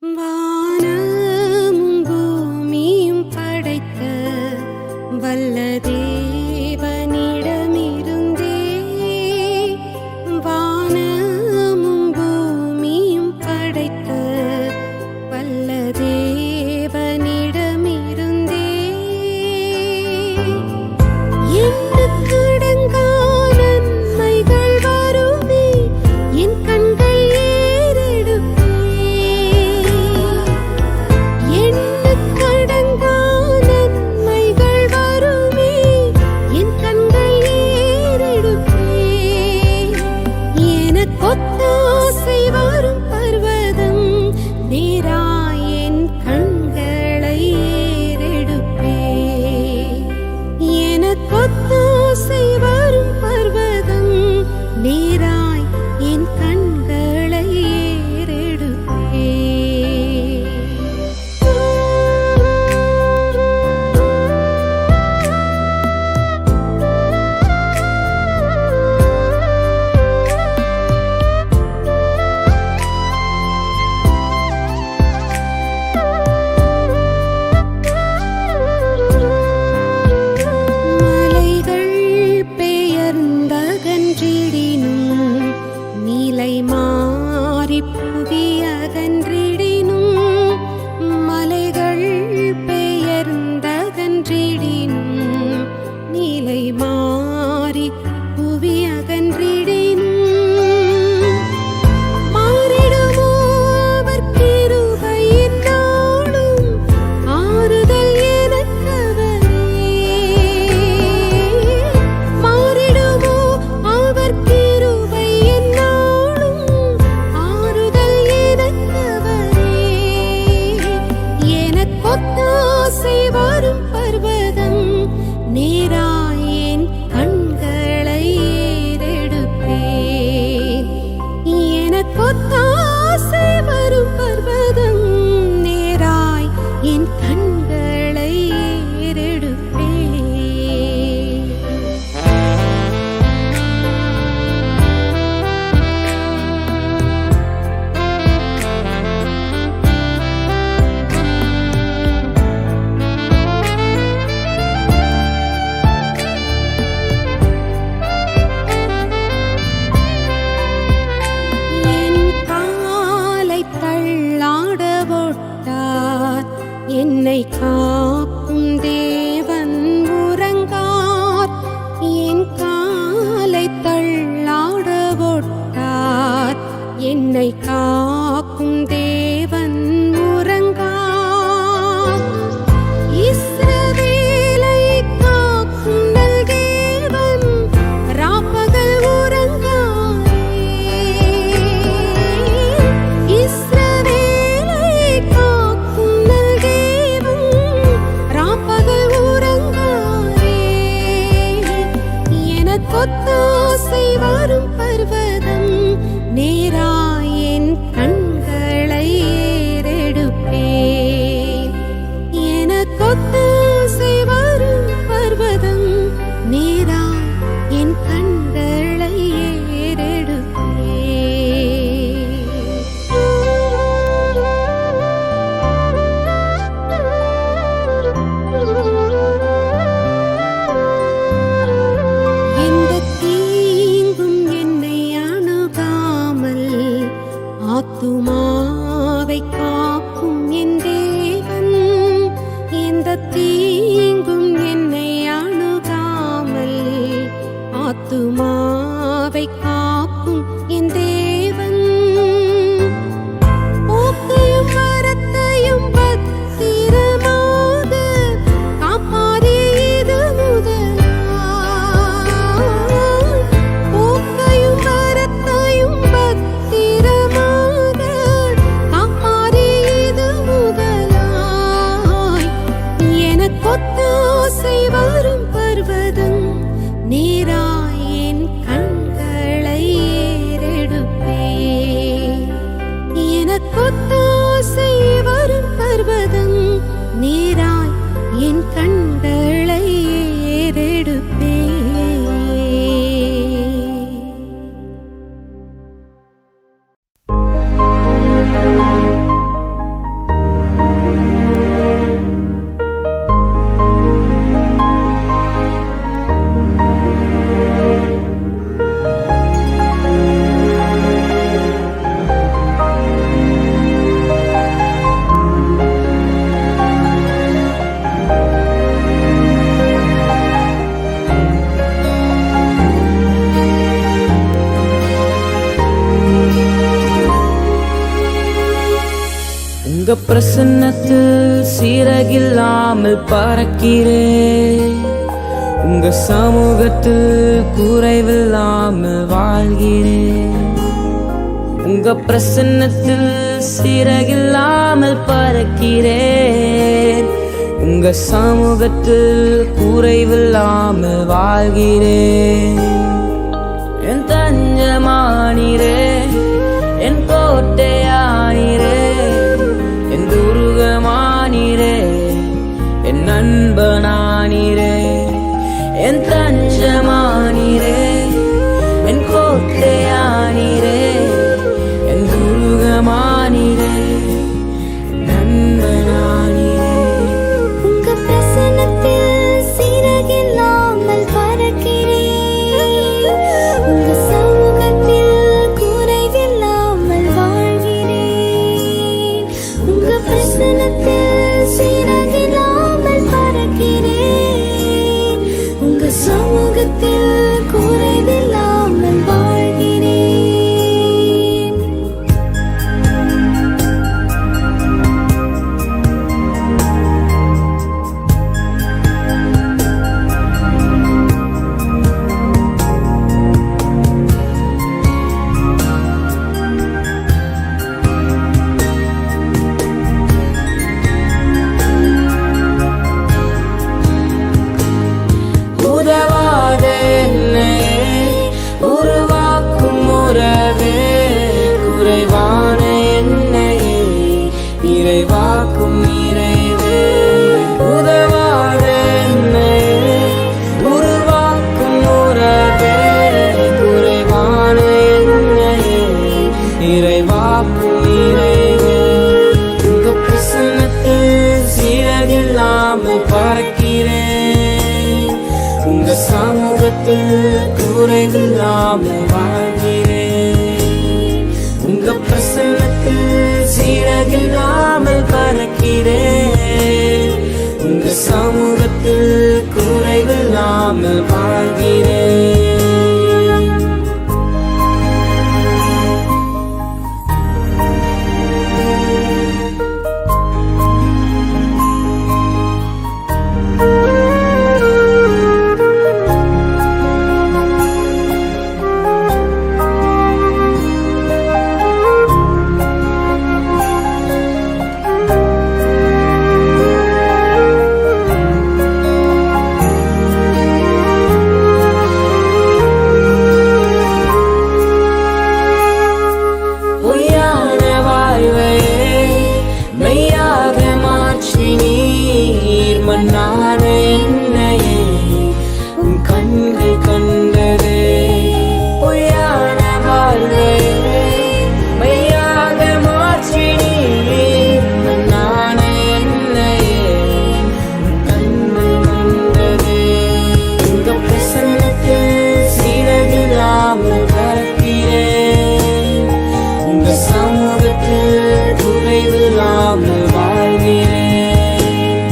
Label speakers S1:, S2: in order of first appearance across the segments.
S1: வானமும் பூமியும் படைத்த வல்ல தேவனிடமிருந்தே வானமும் பூமியும் படைத்த வல்ல தேவனிடமிருந்தே எண்ணுக்கடங்கா நன்மைகள் வருமே என் கண்கள் ஏறெடுப்பே எண்ணுக்கடங்கா நன்மைகள் வருமே என் கண்கள் ஏறெடுப்பே எனக்கொத்தாசை வரும் பர்வதம் நேராய் என் கண்களை ஏறெடுப்பே எனக்கொத்தாசை வரும் பர்வதம் நேராய் என் கண்களை ஏறெடுப்பே மலைகள் பெயர்ந்தகன்றிடினும் நீலை மாறி புவி அகன்றிடினும் மலைகள் பெயர்ந்தகன்றிடினும் நீலை மாறி புவி அகன்றிடினும் மாறிடுமோ அவர் கிருபை என்னாலும் ஆறுதல் எனக்கவரே மாறிடுமோ அவர் கிருபை என்னாலும் ஆறுதல் எனக்கவரே எனக்கொத்தாசை வரும் பர்வதம் நேராய் என் கண்களை ஏறெடுப்பேன் எனக்கொத்தாசை வரும் பர்வதம் நேராய் என் கண்களை ஏறெடுப்பேன் என் காலை தள்ளாட போட்டார் என்னை காக்கும் தேவன் உறங்கார் என் காலை தள்ளாட போட்டார் என்னை காக்கும் தேவன் உறங்கார் இஸ்ரவேலை காக்கும் நல் தேவன் ராப்பகல் உறங்காரே இஸ்ரவேலை காக்கும் நல் தேவன் ராப்பகல் உறங்காரே எனக்கொத்தாசை வரும் பர்வதம் நேராய் என் கண்களை ஏறெடுப்பேன் எனக்கொத்தாசை வரும் பர்வதம் நேராய் என் கண்களை ஏறெடுப்பேன் எந்த தீங்கும் என்னை அணுகாமல் ஆத்துமாவை காக்கும் என் தேவன் எந்த தீங்கும் என்னை அணுகாமல் ஆத்துமாவை காக்கும் என் தேவன் போக்கையும் வரத்தையும் பத்திரமாக காப்பாரே இது முதலாய் போக்கையும் வரத்தையும் பத்திரமாக காப்பாரே இது முதலாய் எனக்கொத்தாசை வரும் பர்வதம் நேராய் என் கண்களை ஏறெடுப்பேன் எனக்கொத்தாசை வரும் பர்வதம் நேராய் என் கண்களை ஏறெடுப்பேன்
S2: உங்க பிரசன்னத்தில் சீரகில்லாமல் பறக்கிறேன். உங்க சமூகத்தில் குறைவில்லாமல் வாழ்கிறேன். உங்க பிரசன்னத்தில் சீரகில்லாமல் பறக்கிறேன். உங்க சமூகத்தில் குறைவில்லாமல் வாழ்கிறேன். என் தஞ்சமானீரே, என் கோட்டையானீரே, என் துருகமானீரே, என் நண்பனானீரே. என் தஞ்சமானீரே, என் கோட்டையானீரே, என் துருகமானீரே, என் நண்பனானீரே.
S1: உங்க பிரசன்னத்தில் சீரகில்லாமல் பறக்கிறேன். உங்க சமூகத்தில் குறைவில்லாமல் வாழ்கிறேன். உங்க பிரசன்னத்தில் சீரகில்லாமல் பறக்கிறேன். உங்க சமூகத்தில் குறைவில்லாமல் வாழ்கிறேன்.
S2: உதவாத என்னையே உருவாக்கும் உறவே, குறைவான என்னையே நிறைவாக்கும் நிறைவே. உதவாத என்னையே உருவாக்கும் உறவே, குறைவான என்னையே நிறைவாக்கும் நிறைவே. உங்க பிரசன்னத்தில் சீரகில்லாமல் பறக்கிறேன். உங்க சமூகத்தில் குறைவில்லாமல் வாழ்கிறேன். உங்க பிரசன்னத்தில் சீரகில்லாமல் பறக்கிறேன். உங்க சமூகத்தில் குறைவில்லாமல் வாழ்கிறேன். பொய்யான வாழ்வையே மெய்யாக மாற்றி நீர், மண்ணான என்னையே உன் கண்கள் கண்டதே. பொய்யான வாழ்வையே மெய்யாக மாற்றி நீர், மண்ணான என்னையே உன் கண்கள் கண்டதே. உங்க பிரசன்னத்தில் சீரகில்லாமல் பறக்கிறேன். உங்க சமூகத்தில் குறைவில்லாமல் வாழ்கிறேன்.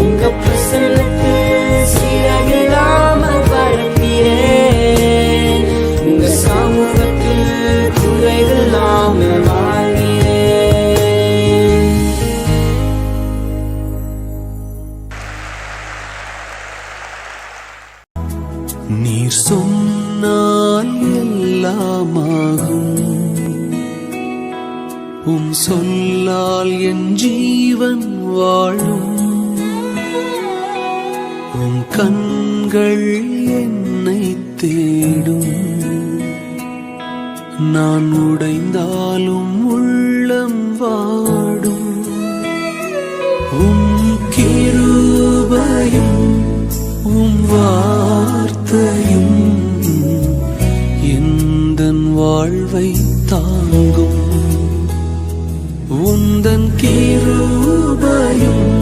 S2: உங்க பிரசன்னத்தில் சீரகில்லாமல் பறக்கிறேன். உங்க சமூகத்தில் குறைவில்லாமல் வாழ்கிறேன்.
S3: நீர் சொன்னால் எல்லாமாகும், உம் சொல்லால் என் ஜீவன் வாழும். உம் கண்கள் என்னை தேடும், நான் உடைந்தாலும் உள்ளம் வாடும். உம் கிருபையும் உம் வார்த்தையும் எந்தன் வாழ்வை தாங்கும். உந்தன் கிருபையும்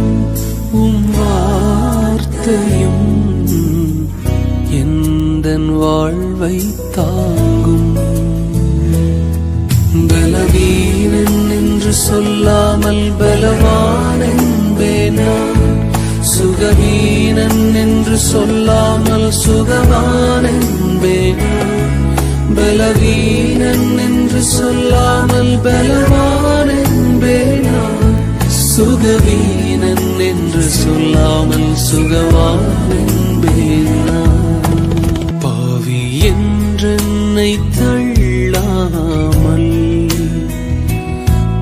S3: உம் வார்த்தையும் எந்தன் வாழ்வை தாங்கும். பலவீனன் என்று சொல்லாமல் பலவான் என்பேனா, சுகவீனன் என்று சொல்லாமல் சுகவான் என்பேனா. பலவீனன் என்று சொல்லாமல் பலவான் என்பேனா, சுகவீனன் என்று சொல்லாமல் சுகவான் என்பேன் நான். பாவி என்றென்னை தள்ளாமல்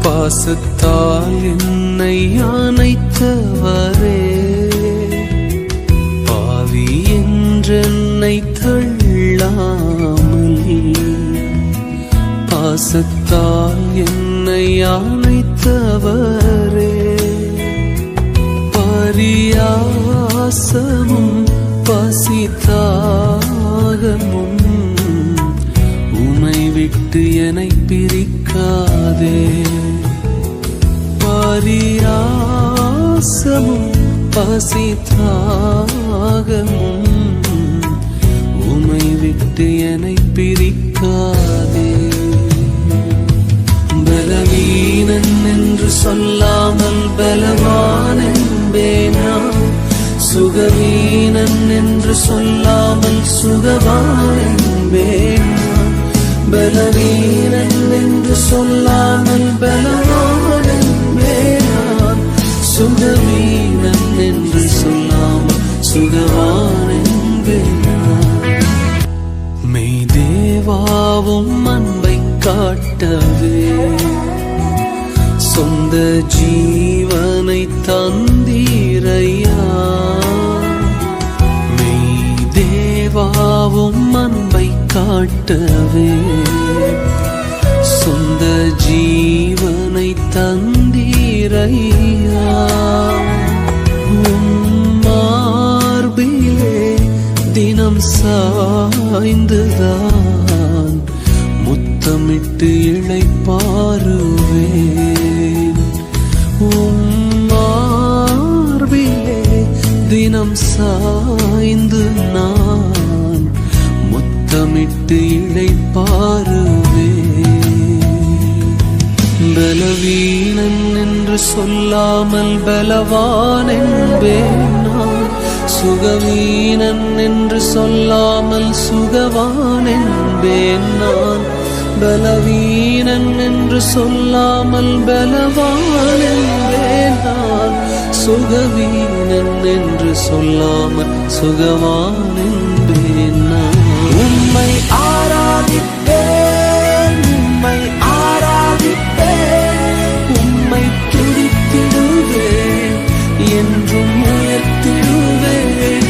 S3: பாசத்தால் என்னை அணைத்தவரே, பாவி என்றென்னை தள்ளாமல் பாசத்தால் என்னை அணைத்தவரே, பரியாசமும் பசித்தாகமும் உமை விட்டு என்னை பிரிக்காதே, பரியாசமும் பசித்தாகமும் உமை விட்டு என்னை பிரிக்காதே. பலவீனன் என்று சொல்லாமல் பலவான் என்பேனா, சுகவீனன் என்று சொல்லாமல் சுகவான் என்பேனா, பலவீனன் என்று சொல்லாமல் பலவான் என்பேனா, சுகவீனன் என்று சொல்லாமல் சுகவான் என்பேனா. மெய் தேவாவும் அன்பை காட்டவே சொந்த ஜீவனை தந்தீரையா, மெய் தேவாவும் அன்பை காட்டவே சொந்த ஜீவனை தந்தீரையா, மார்பிலே தினம் சாய்ந்துதான் முத்தமிட்டு இளைப்பாறுவேன், மார்பிலே தினம் சாய்ந்து நான் முத்தமிட்டு இளைப்பாறுவேன். பலவீனன் என்று சொல்லாமல் பலவான் என்பேன் நான், சுகவீனன் என்று சொல்லாமல் சுகவான் என்பேன் நான், பலவீனன் என்று சொல்லாமல் பலவான் என்பேன் நான், சுகவீனன் என்று சொல்லாமல் சுகவான் என்பேன் நான். உம்மை ஆராதிப்பேன், உம்மை ஆராதிப்பேன், உம்மை துதித்திடுவேன், என்றும் உயர்த்திடுவேன்.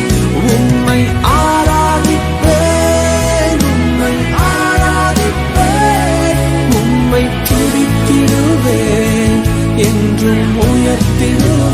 S3: உம்மை ஆராதிப்பேன், உம்மை ஆராதிப்பேன், உம்மை துதித்திடுவேன், என்றும் உயர்த்திடுவேன்.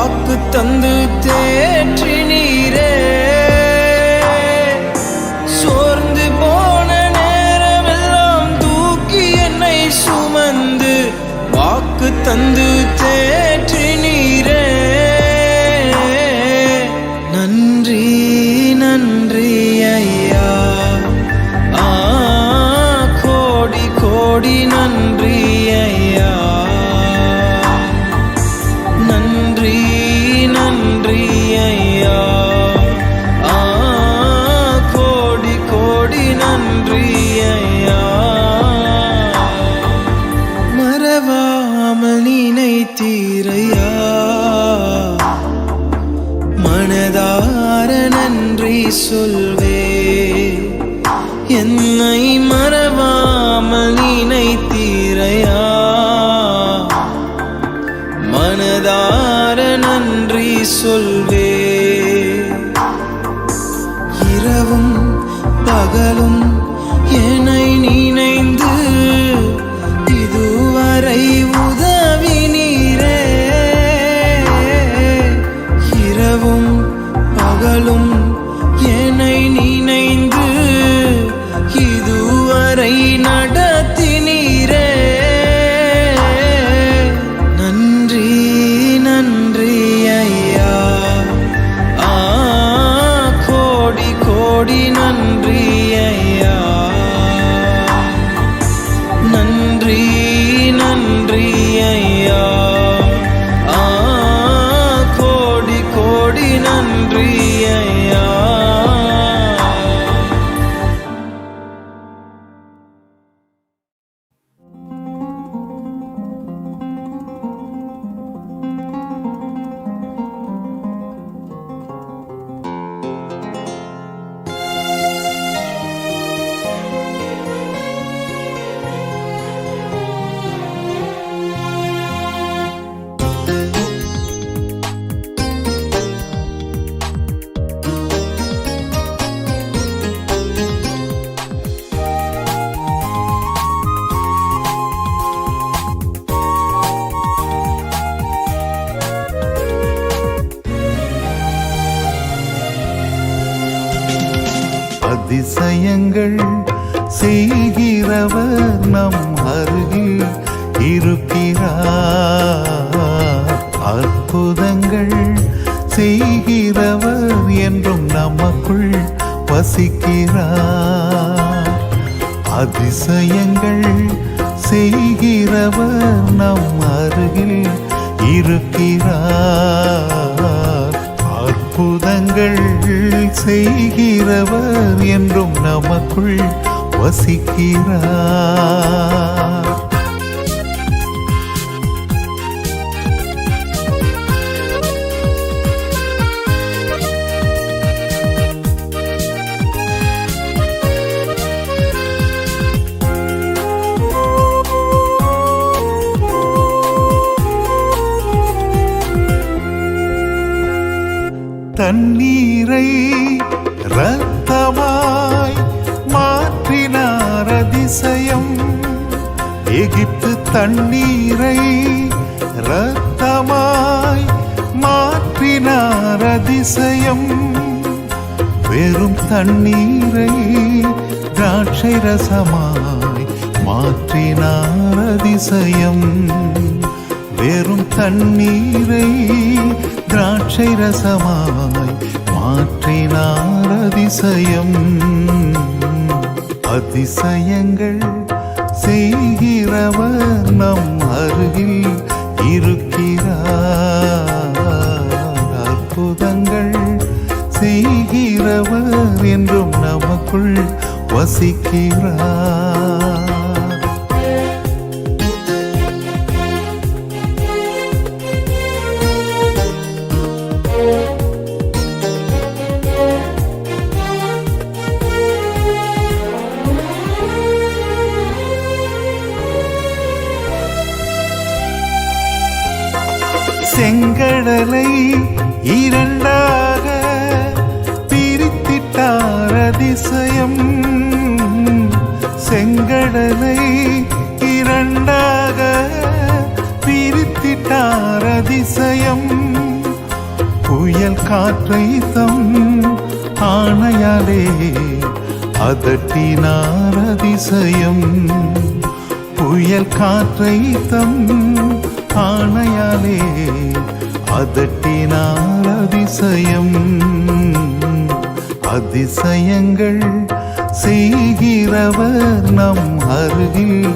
S3: வாக்கு தந்து தேற்றினீரே. சோர்ந்து போன நேரமெல்லாம் தூக்கி என்னை சுமந்து வாக்கு தந்து தேற்றினீரே. நன்றி நன்றி ஐயா, கோடி கோடி நன்றி ஐயா. நன்றி நன்றி ஐயா, கோடி கோடி நன்றி ஐயா. மறவாமல் நினைத்தீரையா, மனதார நன்றி சொல்வே. என்னை மறவாமல் நினைத்தீரையா, மனதார நன்றி சொல்வே. இரவும் பகலும் என்னை நினைந்து இதுவரை உதவினீரே. இரவும் பகலும் என்னை நினைந்து இதுவரை நடத்தினீரே. நன்றி நன்றி ஐயா, கோடி கோடி நன்றி ஐயா. நன்றி நன்றி ஐயா, கோடி கோடி நன்றி ஐயா.
S4: அதிசயங்கள் செய்கிறவர் நம் அருகில் இருக்கிறார். அற்புதங்கள் செய்கிறவர் என்றும் நமக்குள் வசிக்கிறார். அதிசயங்கள் செய்கிறவர் நம் அருகில் இருக்கிறார். அற்புதங்கள் செய்கிறவர் என்றும் நமக்குள் வசிக்கிறார். தண்ணீரை இரத்தமாய் மாற்றினார் அதிசயம். எகிப்து தண்ணீரை இரத்தமாய் மாற்றினார் அதிசயம். வெறும் தண்ணீரை திராட்சை ரசமாய் மாற்றினார் அதிசயம். வெறும் தண்ணீரை திராட்சை ரசமாய் மாற்றினார் அதிசயம். அதிசயங்கள் செய்கிறவர் நம் அருகில் இருக்கிறார். அற்புதங்கள் செய்கிறவர் என்றும் நமக்குள் வசிக்கிறார். செங்கடலை இரண்டாக பிரித்திட்டார் அதிசயம். செங்கடலை இரண்டாக பிரித்திட்டார் அதிசயம். புயல் காற்றை தம் ஆணையாலே அதட்டினார் அதிசயம். புயல் காற்றை தம் ஆணையாலே அதட்டினார் அதிசயம். அதிசயங்கள் செய்கிறவர் நம் அருகில்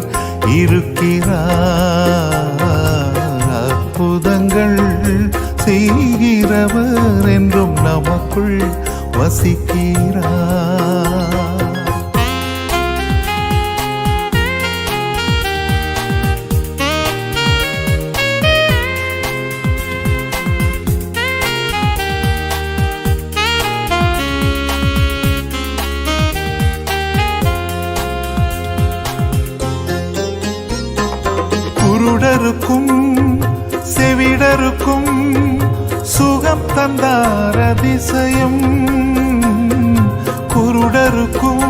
S4: இருக்கிறார். அற்புதங்கள் செய்கிறவர் என்றும் நமக்குள் வசிக்கிறார். குருடருக்கும் செவிடருக்கும் சுகம் தந்தார் அதிசயம். குருடருக்கும்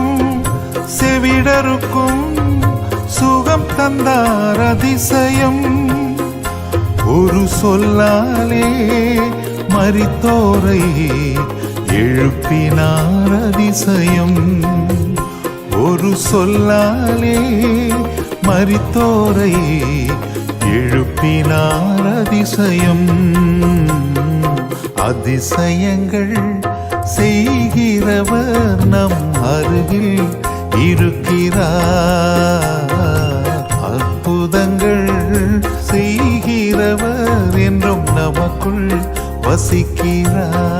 S4: செவிடருக்கும் சுகம் தந்தார் அதிசயம். ஒரு சொல்லாலே மரித்தோரை எழுப்பினார் அதிசயம். ஒரு சொல்லாலே மரித்தோரை எழுப்பினார் அதிசயம். அதிசயங்கள் செய்கிறவர் நம் அருகில் இருக்கிறார். அற்புதங்கள் செய்கிறவர் என்றும் நமக்குள் வசிக்கிறார்.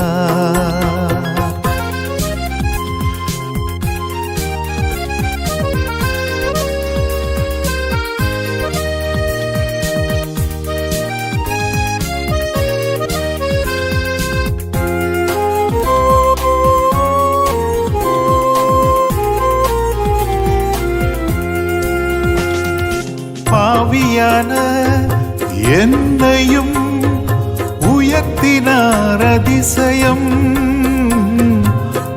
S4: பாவியான என்னையும் உயர்த்தினார் அதிசயம்.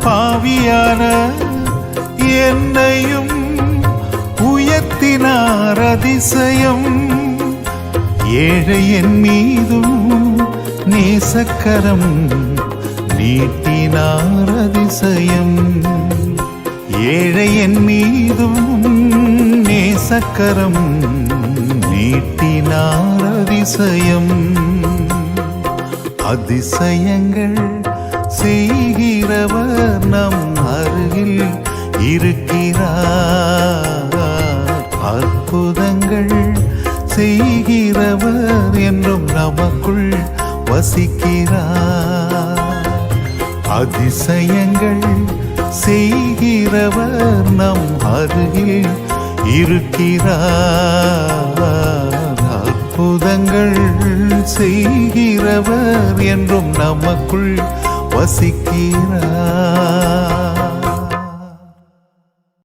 S4: பாவியான என்னையும் உயர்த்தினார் அதிசயம். ஏழையின் மீதும் நேசக்கரம் நீட்டினார் அதிசயம். ஏழையின் மீதும் நேசக்கரம் நீட்டினார் அதிசயம். அதிசயங்கள் செய்கிறவர் நம் அருகில் இருக்கிறார். அற்புதங்கள் செய்கிறவர் என்றும் நமக்குள் வசிக்கிறார். அதிசயங்கள் செய்கிறவர் நம் அருகில் இருக்கிறார். அற்புதங்கள் செய்கிறவர் என்றும் நமக்குள் வசிக்கிறார்.